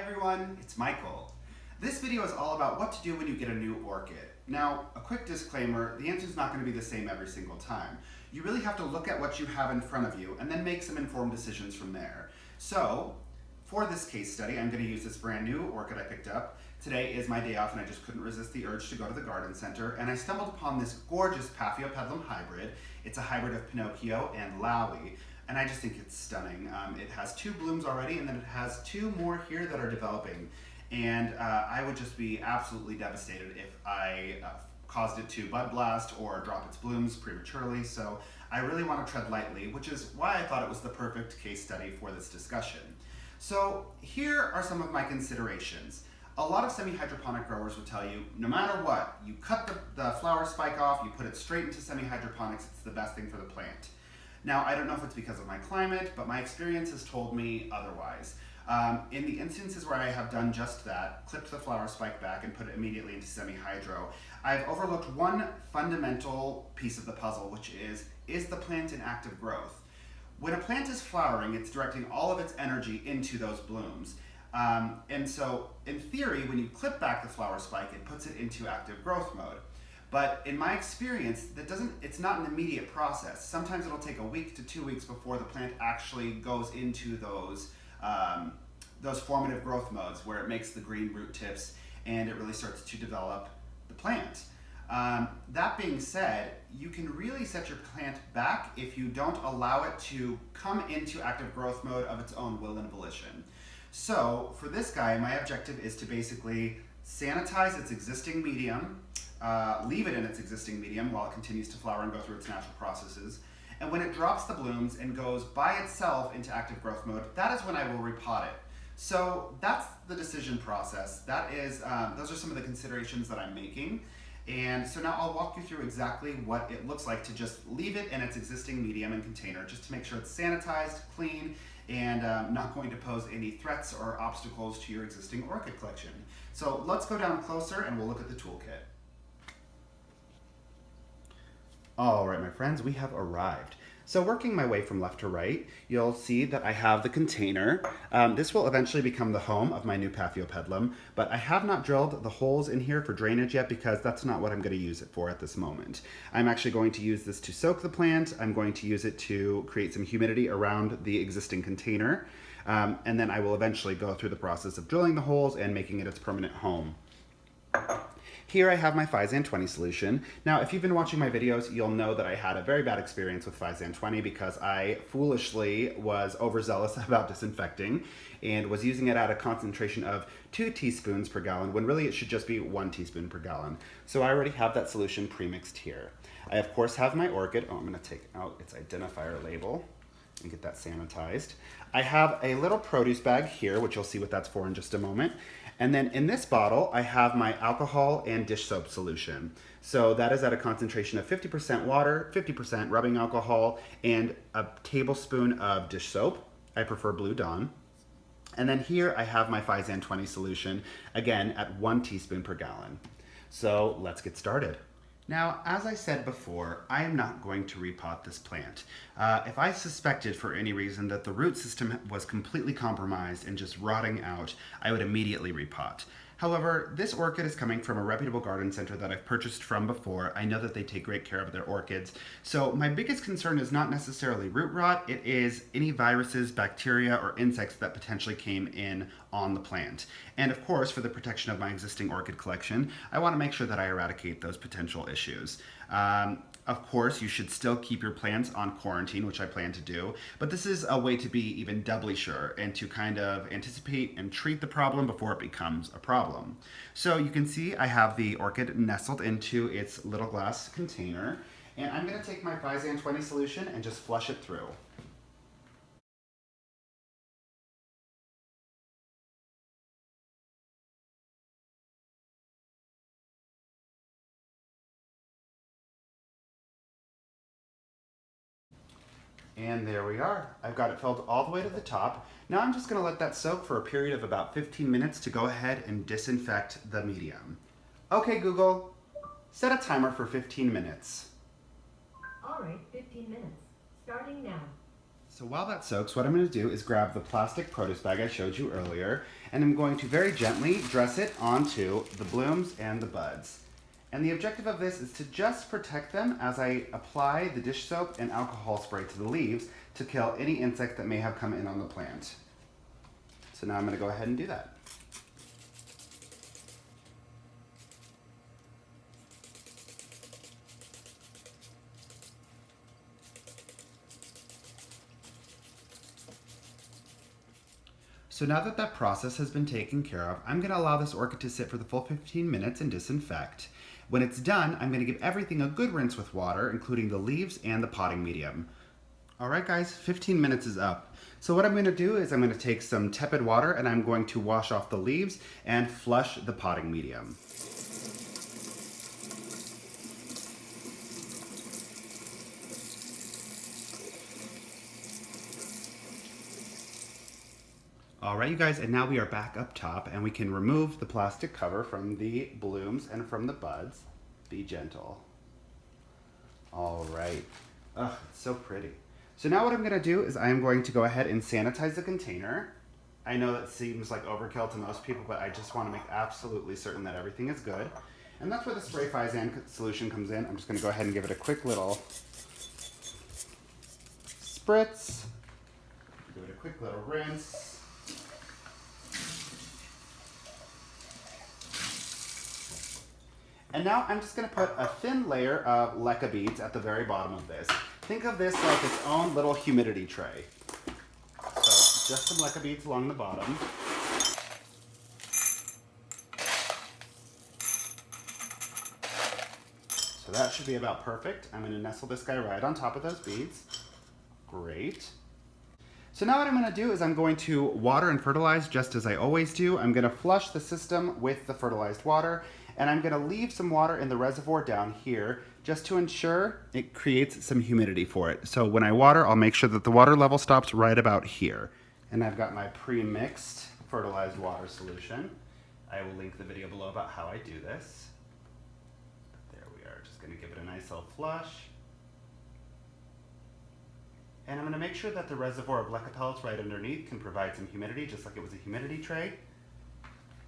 everyone, it's Michael. This video is all about what to do when you get a new orchid. Now, a quick disclaimer, the answer is not going to be the same every single time. You really have to look at what you have in front of you and then make some informed decisions from there. So, for this case study, I'm going to use this brand new orchid I picked up. Today is my day off and I just couldn't resist the urge to go to the garden center, and I stumbled upon this gorgeous Paphiopedilum hybrid. It's a hybrid of Pinocchio and Lowii. And I just think it's stunning. It has 2 blooms already, and then it has 2 more here that are developing. And I would just be absolutely devastated if I caused it to bud blast or drop its blooms prematurely. So I really want to tread lightly, which is why I thought it was the perfect case study for this discussion. So here are some of my considerations. A lot of semi-hydroponic growers would tell you, no matter what, you cut the flower spike off, you put it straight into semi-hydroponics, it's the best thing for the plant. Now, I don't know if it's because of my climate, but my experience has told me otherwise. In the instances where I have done just that, clipped the flower spike back and put it immediately into semi-hydro, I've overlooked one fundamental piece of the puzzle, which is the plant in active growth? When a plant is flowering, it's directing all of its energy into those blooms. And so, in theory, when you clip back the flower spike, it puts it into active growth mode. But in my experience, it's not an immediate process. Sometimes it'll take a week to 2 weeks before the plant actually goes into those formative growth modes where it makes the green root tips and it really starts to develop the plant. That being said, you can really set your plant back if you don't allow it to come into active growth mode of its own will and volition. So for this guy, my objective is to basically sanitize its existing medium, leave it in its existing medium while it continues to flower and go through its natural processes. And when it drops the blooms and goes by itself into active growth mode, that is when I will repot it. So that's the decision process. Those are some of the considerations that I'm making. And so now I'll walk you through exactly what it looks like to just leave it in its existing medium and container, just to make sure it's sanitized, clean, and not going to pose any threats or obstacles to your existing orchid collection. So let's go down closer and we'll look at the toolkit. All right, my friends, we have arrived. So working my way from left to right, you'll see that I have the container. This will eventually become the home of my new Paphiopedilum, but I have not drilled the holes in here for drainage yet because that's not what I'm going to use it for at this moment. I'm actually going to use this to soak the plant. I'm going to use it to create some humidity around the existing container. And then I will eventually go through the process of drilling the holes and making it its permanent home. Here I have my Physand 20 solution. Now, if you've been watching my videos, you'll know that I had a very bad experience with Physand 20 because I foolishly was overzealous about disinfecting and was using it at a concentration of 2 teaspoons per gallon when really it should just be 1 teaspoon per gallon. So I already have that solution pre-mixed here. I of course have my orchid. I'm gonna take out its identifier label and get that sanitized. I have a little produce bag here, which you'll see what that's for in just a moment. And then in this bottle, I have my alcohol and dish soap solution. So that is at a concentration of 50% water, 50% rubbing alcohol, and a tablespoon of dish soap. I prefer Blue Dawn. And then here I have my Physand 20 solution, again at 1 teaspoon per gallon. So let's get started. Now, as I said before, I am not going to repot this plant. If I suspected for any reason that the root system was completely compromised and just rotting out, I would immediately repot. However, this orchid is coming from a reputable garden center that I've purchased from before. I know that they take great care of their orchids. So my biggest concern is not necessarily root rot, it is any viruses, bacteria, or insects that potentially came in on the plant. And of course, for the protection of my existing orchid collection, I want to make sure that I eradicate those potential issues. Of course, you should still keep your plants on quarantine, which I plan to do, but this is a way to be even doubly sure and to kind of anticipate and treat the problem before it becomes a problem. So you can see I have the orchid nestled into its little glass container, and I'm going to take my Physand 20 solution and just flush it through. And there we are. I've got it filled all the way to the top. Now I'm just going to let that soak for a period of about 15 minutes to go ahead and disinfect the medium. Okay, Google, set a timer for 15 minutes. All right, 15 minutes. Starting now. So while that soaks, what I'm going to do is grab the plastic produce bag I showed you earlier, and I'm going to very gently dress it onto the blooms and the buds. And the objective of this is to just protect them as I apply the dish soap and alcohol spray to the leaves to kill any insect that may have come in on the plant. So now I'm going to go ahead and do that. So now that that process has been taken care of, I'm going to allow this orchid to sit for the full 15 minutes and disinfect. When it's done, I'm going to give everything a good rinse with water, including the leaves and the potting medium. Alright guys, 15 minutes is up. So what I'm going to do is I'm going to take some tepid water and I'm going to wash off the leaves and flush the potting medium. Alright you guys, and now we are back up top and we can remove the plastic cover from the blooms and from the buds. Be gentle. Alright. Ugh, it's so pretty. So now what I'm going to do is I'm going to go ahead and sanitize the container. I know that seems like overkill to most people, but I just want to make absolutely certain that everything is good. And that's where the Fertilizing solution comes in. I'm just going to go ahead and give it a quick little spritz. Give it a quick little rinse. And now I'm just going to put a thin layer of leca beads at the very bottom of this. Think of this like its own little humidity tray. So just some leca beads along the bottom. So that should be about perfect. I'm going to nestle this guy right on top of those beads. Great. So now what I'm going to do is I'm going to water and fertilize just as I always do. I'm going to flush the system with the fertilized water, and I'm going to leave some water in the reservoir down here just to ensure it creates some humidity for it. So when I water, I'll make sure that the water level stops right about here. And I've got my pre-mixed fertilized water solution. I will link the video below about how I do this. There we are, just going to give it a nice little flush. And I'm going to make sure that the reservoir of leca pellets right underneath can provide some humidity, just like it was a humidity tray.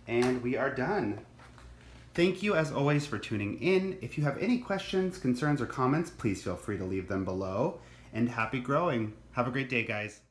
And we are done. Thank you as always for tuning in. If you have any questions, concerns, or comments, please feel free to leave them below. And happy growing. Have a great day, guys.